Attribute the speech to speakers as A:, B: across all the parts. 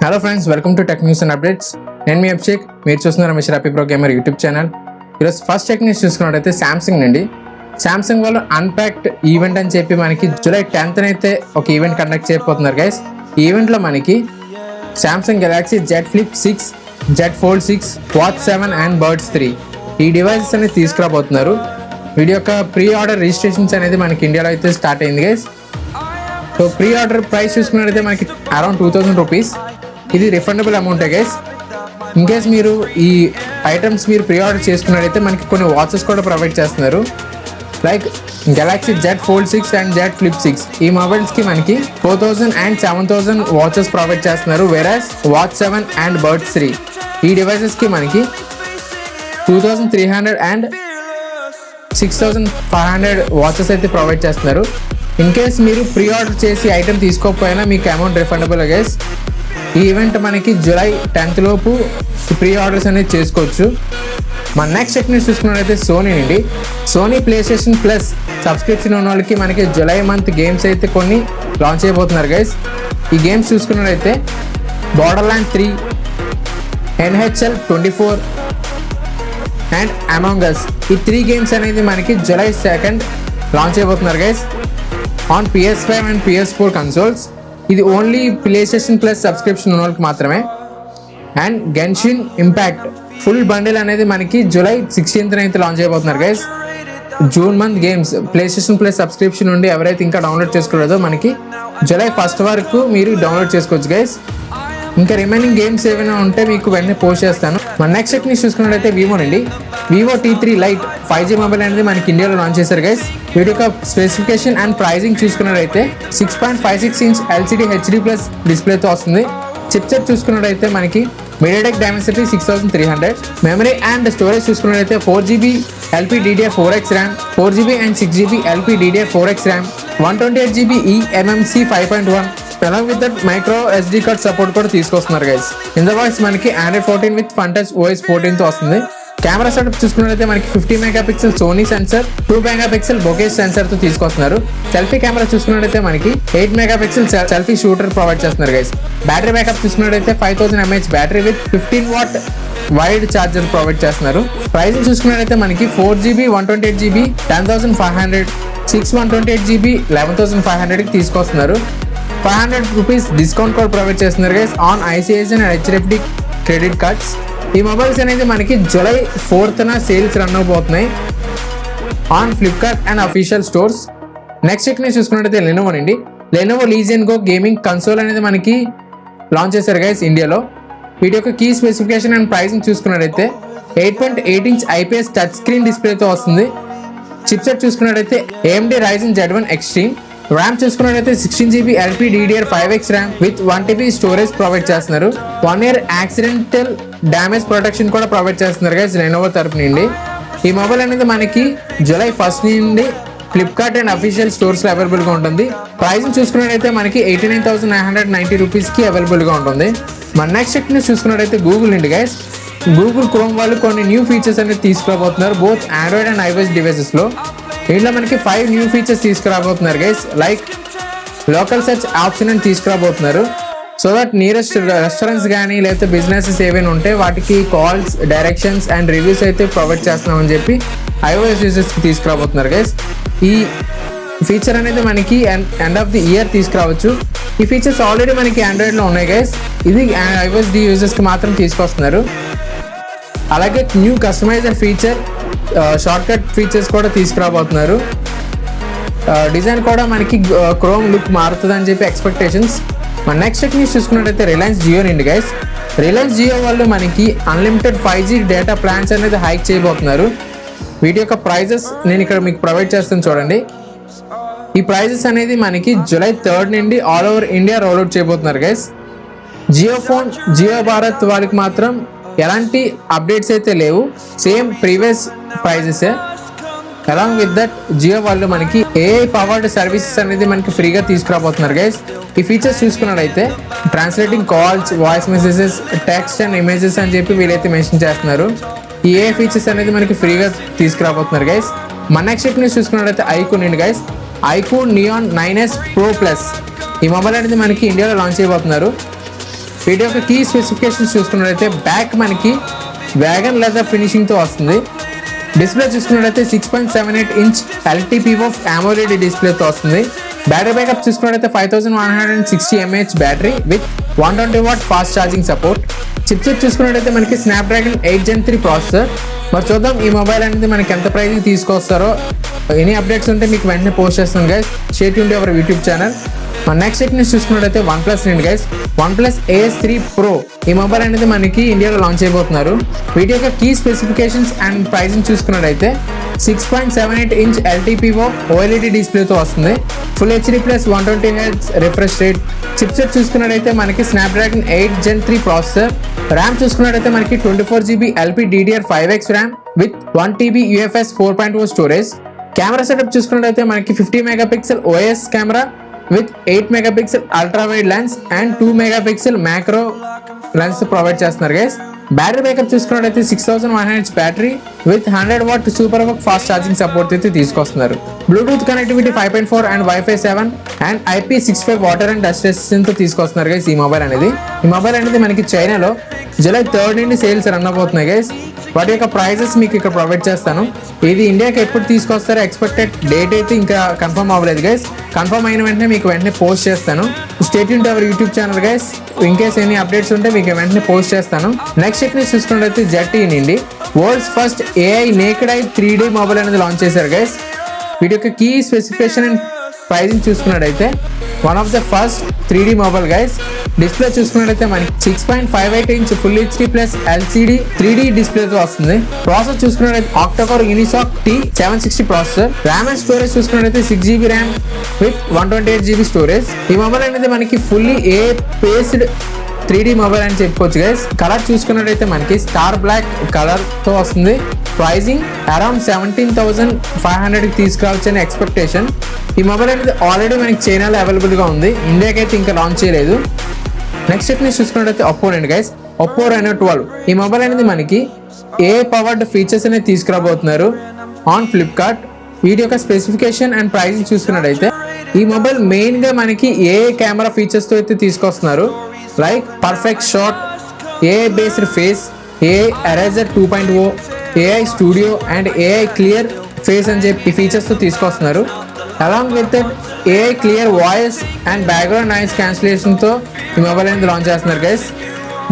A: Hello friends, welcome to tech news and updates. నేను మీ అభిషేక్, మీరు చూస్తున్నారు Ramesh happy pro gamer YouTube channel. ఈరోజు first tech news చూసుకున్నట్టయితే Samsung నుండి. శాంసంగ్ వాళ్ళు అన్ప్యాక్డ్ ఈవెంట్ అని చెప్పి మనకి జూలై 10th అయితే ఒక ఈవెంట్ కండక్ట్ చేయబోతున్నారు గైస్. ఈ ఈవెంట్లో మనకి Samsung Galaxy Z flip 6, Z fold 6, watch 7 and birds 3 ఈ డివైసెస్ అనేది తీసుకురాబోతున్నారు. వీడి యొక్క ప్రీ ఆర్డర్ రిజిస్ట్రేషన్స్ అనేది మనకి ఇండియాలో అయితే స్టార్ట్ అయింది guys. So pre order price చూసుకున్నట్టయితే మనకి అరౌండ్ 2000 రూపీస్. ఇది రిఫండబుల్ అమౌంటే గైస్. ఇన్ కేస్ మీరు ఈ ఐటమ్స్ మీరు ప్రీ ఆర్డర్ చేసుకున్నట్టయితే మనకి కొన్ని వాచెస్ కూడా ప్రొవైడ్ చేస్తున్నారు. Like Galaxy Z fold 6 and Z flip 6 ఈ మొబైల్స్కి మనకి 4000 అండ్ 7000 వాచెస్ ప్రొవైడ్ చేస్తున్నారు. వెరాస్ వాచ్ 7 అండ్ బర్డ్స్ 3 ఈ డివైసెస్కి మనకి 2300 అండ్ 6500 వాచెస్ అయితే ప్రొవైడ్ చేస్తున్నారు. ఇన్ కేస్ మీరు ప్రీ ఆర్డర్ చేసి ఐటమ్ తీసుకోకపోయినా మీకు అమౌంట్ రిఫండబుల్ గైస్. ఈ ఈవెంట్ మనకి జూలై 10th లోపు ప్రీ ఆర్డర్స్ అనేది చేసుకోవచ్చు. మన నెక్స్ట్ టెక్ న్యూస్ చూసుకున్నట్లయితే సోనీ నుండి. Sony PlayStation plus subscription ఉన్న వాళ్ళకి మనకి జూలై మంత్ గేమ్స్ అయితే కొన్ని లాంచ్ చేయబోతున్నారు గైస్. ఈ గేమ్స్ చూసుకున్నట్లయితే Borderland 3, NHL 24 and among us ఈ 3 గేమ్స్ అనేది మనకి జూలై 2nd లాంచ్ చేయబోతున్నారు guys on PS5 and PS4 consoles. ఇది only PlayStation plus subscription ఉన్న వాళ్ళకి మాత్రమే. And Genshin Impact full bundle అనేది మనకి జూలై 16th అయితే లాంచ్ అయిపోతున్నారు guys. June month games PlayStation plus subscription నుండి ఎవరైతే ఇంకా డౌన్లోడ్ చేసుకోలేదో మనకి జూలై 1st వరకు మీరు డౌన్లోడ్ చేసుకోవచ్చు గైస్. ఇంకా రిమైనింగ్ గేమ్స్ ఏమైనా ఉంటే మీకు వెంటనే పోస్ట్ చేస్తాను. మన నెక్స్ట్ టెక్ న్యూస్ చూసుకున్నట్లయితే వివో నుండి. Vivo T3 light 5G mobile అనేది మనకి ఇండియాలో లాంచ్ చేశారు గైస్. వీటి యొక్క స్పెసిఫికేషన్ అండ్ ప్రైజింగ్ చూసుకున్నట్లయితే 6.56 ఇంచ్ LCD HD+ డిస్ప్లేతో వస్తుంది. చిప్సెట్ చూసుకున్నట్లయితే మనకి MediaTek Dimensity 6300. Memory and storage చూసుకున్నట్లయితే 4GB LPDDR4X RAM, 4GB and 6GB LPDDR4X RAM, 128GB eMMC 5.1 along with that micro SD card support కూడా తీసుకొస్తున్నారు గైస్. ఇన్ ద బాక్స్ మనకి Android 14 with FunTouch OS 14 తో వస్తుంది. Camera setup చూసుకున్నట్లయితే మనకి 50 megapixel Sony sensor, 2 megapixel bokeh sensor తో తీసుకొస్తున్నారు. Selfie camera చూసుకున్నట్లయితే మనకి 8 మెగాపిక్సెల్ సెల్ఫీ షూటర్ ప్రొవైడ్ చేస్తున్నారు గైస్. బ్యాటరీ బ్యాకప్ చూసుకున్నట్లయితే 5000 mAh battery with 15 watt wired charger provide చేస్తున్నారు. ప్రైసింగ్ చూసుకున్నట్లయితే మనకి 4GB 128GB 10500, 6 128GB 11500కి తీసుకొస్తున్నారు. 500 రూపీస్ డిస్కౌంట్ కోడ్ ప్రొవైడ్ చేస్తున్నారు guys on ICICI and HDFC credit cards. ఈ మొబైల్స్ అనేది మనకి జూలై 4th సేల్స్ రన్ అవబోతున్నాయి on Flipkart and official stores. Next tech news చూసుకున్నట్టయితే లెనోవో నుండి. Lenovo Legion Go gaming console అనేది మనకి లాంచ్ చేశారు గైస్ ఇండియాలో. వీటి యొక్క కీ స్పెసిఫికేషన్ అండ్ ప్రైసింగ్ చూసుకున్నట్టయితే 8.8 ఇంచ్ IPS టచ్ స్క్రీన్ డిస్ప్లేతో వస్తుంది. చిప్సెట్ చూసుకున్నట్టయితే AMD Ryzen Z1 Extreme. RAM చూసుకున్నట్లయితే 16GB LPDDR5X RAM with 1TB storage provide చేస్తున్నారు. 1 year యాక్సిడెంటల్ డ్యామేజ్ ప్రొటెక్షన్ కూడా ప్రొవైడ్ చేస్తున్నారు గైస్ లెనోవో తరపు నుండి. ఈ మొబైల్ అనేది మనకి జూలై 1st నుండి ఫ్లిప్కార్ట్ అండ్ అఫీషియల్ స్టోర్స్లో అవైలబుల్గా ఉంటుంది. ప్రైసింగ్ చూసుకున్నట్టయితే మనకి 89,990 రూపీస్కి అవైలబుల్గా ఉంటుంది. మన నెక్స్ట్ టెక్ న్యూస్ చూసుకున్నట్టయితే గూగుల్ నుండి గైస్. గూగుల్ క్రోమ్ వాళ్ళు కొన్ని న్యూ ఫీచర్స్ అనేది తీసుకురాబోతున్నారు బోత్ ఆండ్రాయిడ్ అండ్ iOS డివైసెస్లో. దీంట్లో మనకి 5 న్యూ ఫీచర్స్ తీసుకురాబోతున్నారు guys. Like local search option అని తీసుకురాబోతున్నారు. సో దట్ నియరెస్ట్ రెస్టారెంట్స్ కానీ లేకపోతే బిజినెసెస్ ఏవైనా ఉంటే వాటికి కాల్స్, డైరెక్షన్స్ అండ్ రివ్యూస్ అయితే ప్రొవైడ్ చేస్తున్నామని చెప్పి iOS యూజర్స్కి తీసుకురాబోతున్నారు గైస్. ఈ ఫీచర్ అనేది మనకి ఎండ్ ఆఫ్ ది ఇయర్ తీసుకురావచ్చు. ఈ ఫీచర్స్ ఆల్రెడీ మనకి ఆండ్రాయిడ్లో ఉన్నాయి గైస్. ఇది iOS యూజర్స్కి మాత్రం తీసుకొస్తున్నారు. అలాగే new కస్టమైజర్ feature, short cut features కూడా తీసుకురాబోతున్నారు. డిజైన్ కూడా మనకి క్రోమ్ లుక్ మారుతుంది అని చెప్పి ఎక్స్పెక్టేషన్స్. మన నెక్స్ట్ టెక్ న్యూస్ చూసుకున్నట్టయితే రిలయన్స్ జియో నుండి గైస్. రిలయన్స్ జియో వాళ్ళు మనకి అన్లిమిటెడ్ 5G డేటా ప్లాన్స్ అనేది హైక్ చేయబోతున్నారు. వీటి యొక్క ప్రైజెస్ నేను ఇక్కడ మీకు ప్రొవైడ్ చేస్తాను చూడండి. ఈ ప్రైజెస్ అనేది మనకి జూలై 3rd నుండి ఆల్ ఓవర్ ఇండియా రోల్అవుట్ చేయబోతున్నారు గైస్. జియో ఫోన్, జియో భారత్ వాళ్ళకి మాత్రం ఎలాంటి అప్డేట్స్ అయితే లేవు, సేమ్ ప్రీవియస్ ప్రైజెసే. అలాంగ్ విత్ దట్ జియో వాళ్ళు మనకి AI పవర్డ్ సర్వీసెస్ అనేది మనకి ఫ్రీగా తీసుకురాబోతున్నారు గైస్. ఈ ఫీచర్స్ చూసుకున్నట్లయితే translating calls, voice messages, text and images అని చెప్పి వీళ్ళైతే మెన్షన్ చేస్తున్నారు. ఈ AI ఫీచర్స్ అనేది మనకి ఫ్రీగా తీసుకురాబోతున్నారు గైస్. మన నెక్స్ట్ టెక్ న్యూస్ చూసుకున్నట్లయితే ఐక్యూ నుండి guys. IQOO Neo 9S Pro Plus ఈ మొబైల్ అనేది మనకి ఇండియాలో లాంచ్ చేయబోతున్నారు. వీటి యొక్క కీ స్పెసిఫికేషన్స్ చూసుకున్నట్లయితే బ్యాక్ మనకి వ్యాగన్ లెదర్ ఫినిషింగ్తో వస్తుంది. డిస్ప్లే చూసుకున్నట్లయితే 6.78 ఇంచ్ LTPO AMOLED డిస్ప్లేతో వస్తుంది. బ్యాటరీ బ్యాకప్ చూసుకున్నట్లయితే 5160 mAh battery with 120 watt fast charging support. Chipset చూసుకున్నట్లయితే మనకి స్నాప్డ్రాగన్ 8 Gen 3 ప్రాసెసర్. మరి చూద్దాం ఈ మొబైల్ అనేది మనకి ఎంత ప్రైస్కి తీసుకొస్తారో. ఎనీ అప్డేట్స్ ఉంటే మీకు వెంటనే పోస్ట్ చేస్తాం guys. Stay tuned to our YouTube channel. మన నెక్స్ట్ టెక్నిక్స్ చూసుకున్నట్లయితే OnePlus నుండి గైస్ OnePlus AS3 Pro ఈ మొబైల్ అనేది మనకి ఇండియాలో లాంచ్ అయిపోతున్నారు. వీటి యొక్క కీ స్పెసిఫికేషన్స్ అండ్ ప్రైసింగ్ చూసుకున్నట్లయితే 6.78 ఇంచ్ LTPO OLED డిస్ప్లేతో వస్తుంది. Full HD plus 120 Hz refresh rate. Chipset చూసుకున్నట్లయితే మనకి స్నాప్డ్రాగన్ 8 Gen 3 ప్రాసెసర్. ర్యామ్ చూసుకున్నట్లయితే మనకి 24GB LPDDR5X RAM with 1TB UFS 4.0 storage. Camera setup చూసుకున్నట్లయితే మనకి 50 megapixel OIS camera with 8 megapixel ultra wide lens and 2 megapixel macro lens provide చేస్తున్నారు guys. Battery backup చూసుకున్నట్లయితే 6100 battery with 100 what super fast charging support అయితే తీసుకొస్తున్నారు. Bluetooth connectivity 5.4 and Wi-Fi 7 and IP65 water and dust resistance తో తీసుకొస్తున్నారు guys ఈ mobile అనేది. ఈ mobile అనేది మనకి చైనాలో జూలై 3 నుండి సేల్స్ రన్ అవబోతున్నాయి గైస్. వాటి యొక్క ప్రైజెస్ మీకు ఇక్కడ ప్రొవైడ్ చేస్తాను. ఇది ఇండియాకి ఎప్పుడు తీసుకొస్తారో ఎక్స్పెక్టెడ్ డేట్ అయితే ఇంకా కన్ఫర్మ్ అవ్వలేదు గైస్. కన్ఫర్మ్ అయిన వెంటనే మీకు వెంటనే పోస్ట్ చేస్తాను. Stay tuned to our YouTube channel guys. In case any updates ఉంటే మీకు వెంటనే పోస్ట్ చేస్తాను. నెక్స్ట్ టెక్నిక్స్ చూసుకున్నట్లయితే ZTE నుండి world's first AI naked I 3D mobile అనేది లాంచ్ చేశారు గైస్. వీటి యొక్క కీ స్పెసిఫికేషన్ అండ్ ప్రైజింగ్ చూసుకున్నట్టయితే one of the first 3D mobile guys. Display చూసుకున్నట్టయితే మనకి 6.58 inch full HD plus LCD 3D డిస్ప్లేతో వస్తుంది. ప్రాసెసర్ చూసుకున్నట్టయితే octa-core Unisoc T760 processor. RAM and storage చూసుకున్నట్టయితే 6GB RAM with 128GB storage. ఈ mobile అనేది మనకి fully AI based 3D mobile అని చెప్పుకోవచ్చు గైస్. కలర్ చూసుకున్నట్టయితే మనకి స్టార్ బ్లాక్ కలర్ తో వస్తుంది. ప్రైజింగ్ అరౌండ్ 17,500కి తీసుకురావచ్చని ఎక్స్పెక్టేషన్. ఈ మొబైల్ అనేది ఆల్రెడీ మనకి చైనాలో అవైలబుల్గా ఉంది. ఇండియాకి అయితే ఇంకా లాంచ్ చేయలేదు. నెక్స్ట్ టెక్నిక్స్ చూసుకున్నట్టయితే ఒప్పో అండి గైస్. ఒప్పో Reno 12 ఈ మొబైల్ అనేది మనకి AI పవర్డ్ ఫీచర్స్ అనేది తీసుకురాబోతున్నారు ఆన్ ఫ్లిప్కార్ట్. వీటి యొక్క స్పెసిఫికేషన్ అండ్ ప్రైజింగ్ చూసుకున్నట్టయితే ఈ మొబైల్ మెయిన్గా మనకి AI కెమెరా ఫీచర్స్తో అయితే తీసుకొస్తున్నారు. Like perfect shot, AI based face, AI eraser 2.0, AI studio and AI clear face అని చెప్పి ఈ ఫీచర్స్తో తీసుకొస్తున్నారు. Along with that AI clear voice and background noise క్యాన్సిలేషన్తో ఈ మొబైల్ అనేది లాంచ్ చేస్తున్నారు గైస్.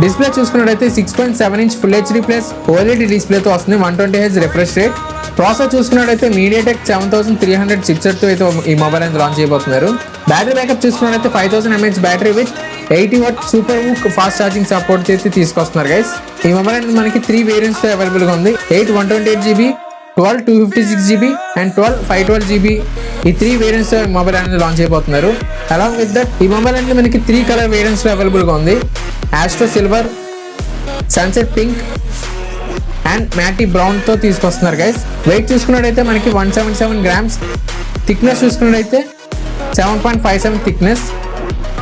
A: డిస్ప్లే చూసుకున్నట్టయితే 6.7 inch full HD plus OLED డిస్ప్లేతో వస్తుంది. 120 Hz రిఫ్రెష్ రేట్. ప్రాసెసర్ చూసుకున్నట్టయితే MediaTek 7300 చిప్సెట్తో అయితే ఈ మొబైల్ అనేది లాంచ్ చేయబోతున్నారు. బ్యాటరీ బ్యాకప్ చూసుకున్నట్టయితే 5000 mAh battery with 80 what super fast charging support చేసి తీసుకొస్తున్నారు గైస్. ఈ మొబైల్ అనేది మనకి 3 వేరియంట్స్తో అవైలబుల్గా ఉంది. 8 128GB, 12 256GB అండ్ 12 512GB. ఈ 3 వేరియంట్స్తో మొబైల్ అనేది లాంచ్ అయిపోతున్నారు. అలాంగ్ విత్ దట్ ఈ మొబైల్ అనేది మనకి 3 కలర్ వేరియంట్స్లో అవైలబుల్గా ఉంది. Astro silver, sunset pink and matte బ్రౌన్తో తీసుకొస్తున్నారు గైస్. వెయిట్ చూసుకున్నట్టయితే మనకి 177 grams. థిక్నెస్ చూసుకున్నట్టయితే 7.57 థిక్నెస్.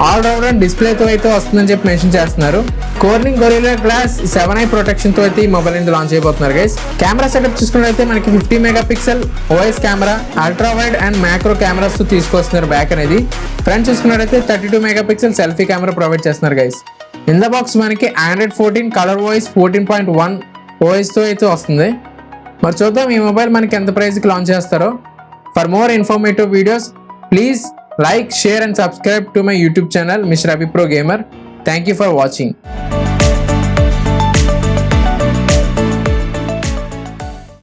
A: ఆల్ రౌండర్ డిస్ప్లేతో అయితే వస్తుందని చెప్పి మెన్షన్ చేస్తున్నారు. కోర్నింగ్ గొరిల్లా గ్లాస్ 7i ప్రొటెక్షన్తో అయితే ఈ మొబైల్ అనేది లాంచ్ అయిపోతున్నారు గైస్. కెమెరా సెటప్ చూసుకున్నట్టయితే మనకి 50 megapixel OIS camera, ultra wide and macro కెమెరాస్తో తీసుకొస్తున్నారు బ్యాక్ అనేది. ఫ్రంట్ చూసుకున్నట్టయితే 32 మెగాపిక్సెల్ సెల్ఫీ కెమెరా ప్రొవైడ్ చేస్తున్నారు గైస్. ఇన్ ద బాక్స్ మనకి Android 14 కలర్ వాయిస్ 14.1 OSతో అయితే వస్తుంది. మరి చూద్దాం ఈ మొబైల్ మనకి ఎంత ప్రైస్కి లాంచ్ చేస్తారో. For more informative videos please like, share and subscribe to my YouTube channel Mr. Abhi Pro Gamer. Thank you for watching.